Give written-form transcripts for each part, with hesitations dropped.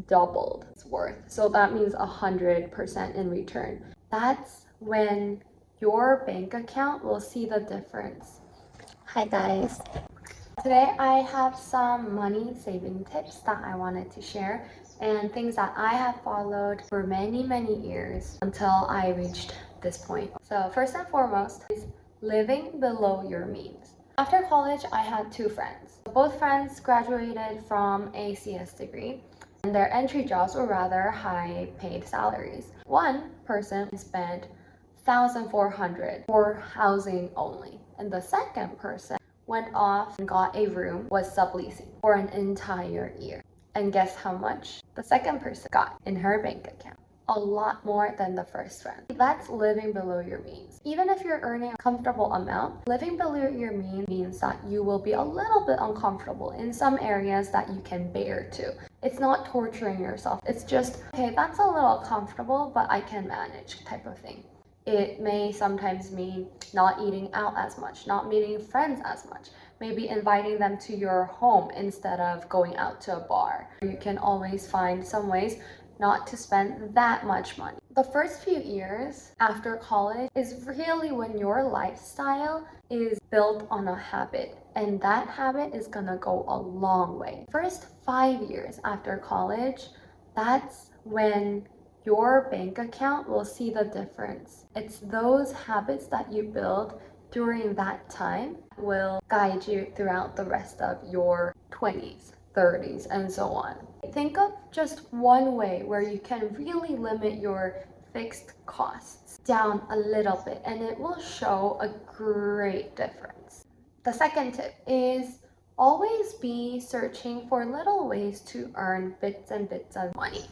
doubled its worth. So that means 100% in return. That's when your bank account will see the difference. Hi guys. Today I have some money saving tips that I wanted to share and things that I have followed for many years until I reached this point. So first and foremost is living below your means. After college, I had two friends. Both friends graduated from a CS degree and their entry jobs were rather high paid salaries. One person spent $1,400 for housing only, and the second person went off and got a room, was subleasing for an entire year. And guess how much the second person got in her bank account? A lot more than the first friend. That's living below your means. Even if you're earning a comfortable amount, living below your means means that you will be a little bit uncomfortable in some areas that you can bear to. It's not torturing yourself. It's just, okay, that's a little comfortable, but I can manage type of thing. It may sometimes mean not eating out as much, not meeting friends as much, maybe inviting them to your home instead of going out to a bar. You can always find some ways not to spend that much money. The first few years after college is really when your lifestyle is built on a habit, and that habit is gonna go a long way. First 5 years after college, that's when your bank account will see the difference. It's those habits that you build during that time will guide you throughout the rest of your 20s, 30s, and so on. Think of just one way where you can really limit your fixed costs down a little bit, and it will show a great difference. The second tip is always be searching for little ways to earn bits and bits of money.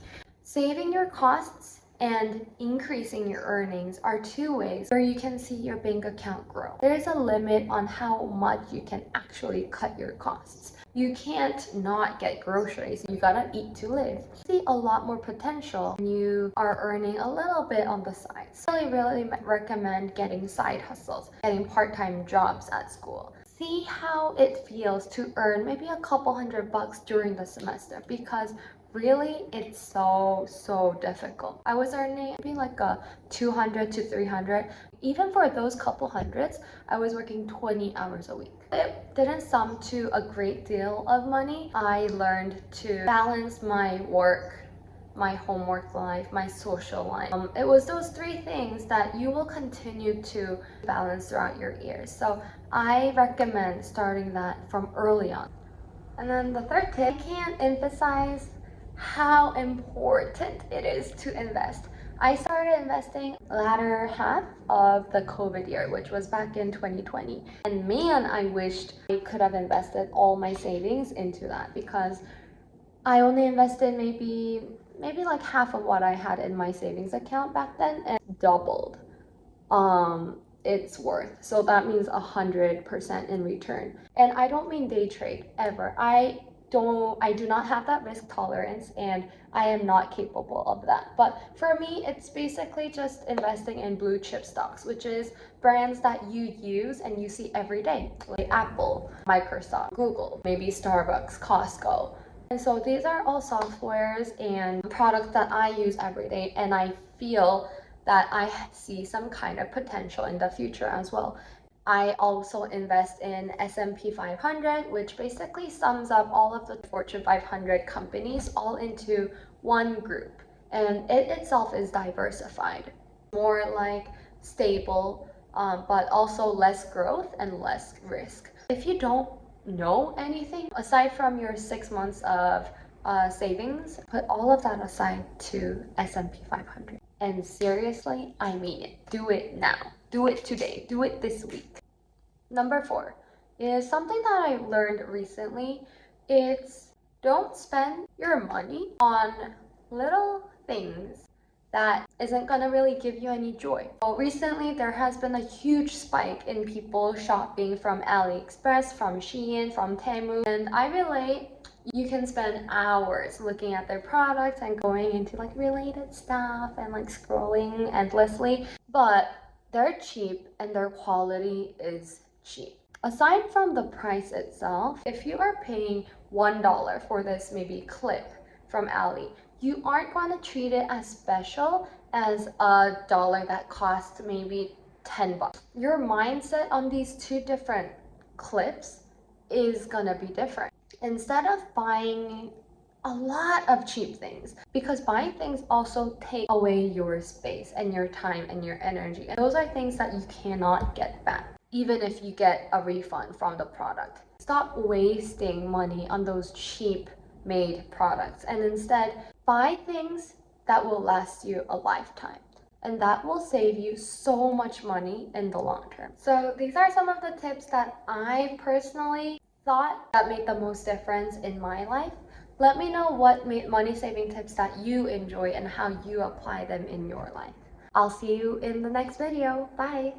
Saving your costs and increasing your earnings are two ways where you can see your bank account grow. There's a limit on how much you can actually cut your costs. You can't not get groceries. You gotta eat to live. See a lot more potential when you are earning a little bit on the side. So I really recommend getting side hustles, getting part-time jobs at school. See how it feels to earn maybe a couple $100 during the semester, because really it's so difficult. I was earning maybe like a 200 to 300. Even for those couple hundreds, I was working 20 hours a week. It didn't sum to a great deal of money. I learned to balance my work, my homework life, my social life. It was those three things that you will continue to balance throughout your years. So I recommend starting that from early on. And then the third tip, I can't emphasize how important it is to invest. I started investing latter half of the COVID year, which was back in 2020. And man, I wished I could have invested all my savings into that, because I only invested maybe like half of what I had in my savings account back then, and doubled its worth. So that means 100% in return. And I don't mean day trade ever. I do not have that risk tolerance, and I am not capable of that. But for me, it's basically just investing in blue chip stocks, which is brands that you use and you see every day, like Apple, Microsoft, Google, maybe Starbucks, Costco. And so these are all softwares and products that I use every day, and I feel that I see some kind of potential in the future as well. I also invest in S&P 500, which basically sums up all of the Fortune 500 companies all into one group. And it itself is diversified, more like stable, but also less growth and less risk. If you don't know anything, aside from your 6 months of savings, put all of that aside to S&P 500. And seriously, I mean it. Do it now. Do it today. Do it this week. Number 4 is something that I learned recently. It's don't spend your money on little things that isn't gonna really give you any joy. Well, recently there has been a huge spike in people shopping from AliExpress, from Shein, from Temu, and I relate. You can spend hours looking at their products and going into like related stuff and like scrolling endlessly, but they're cheap and their quality is cheap. Aside from the price itself, if you are paying $1 for this maybe clip from Ali. You aren't going to treat it as special as a dollar that costs maybe $10. Your mindset on these two different clips is gonna be different. Instead of buying a lot of cheap things, because buying things also take away your space and your time and your energy, and those are things that you cannot get back even if you get a refund from the product. Stop wasting money on those cheap made products and instead buy things that will last you a lifetime, and that will save you so much money in the long term. So these are some of the tips that I personally thought that made the most difference in my life. Let me know what money saving tips that you enjoy and how you apply them in your life. I'll see you in the next video. Bye!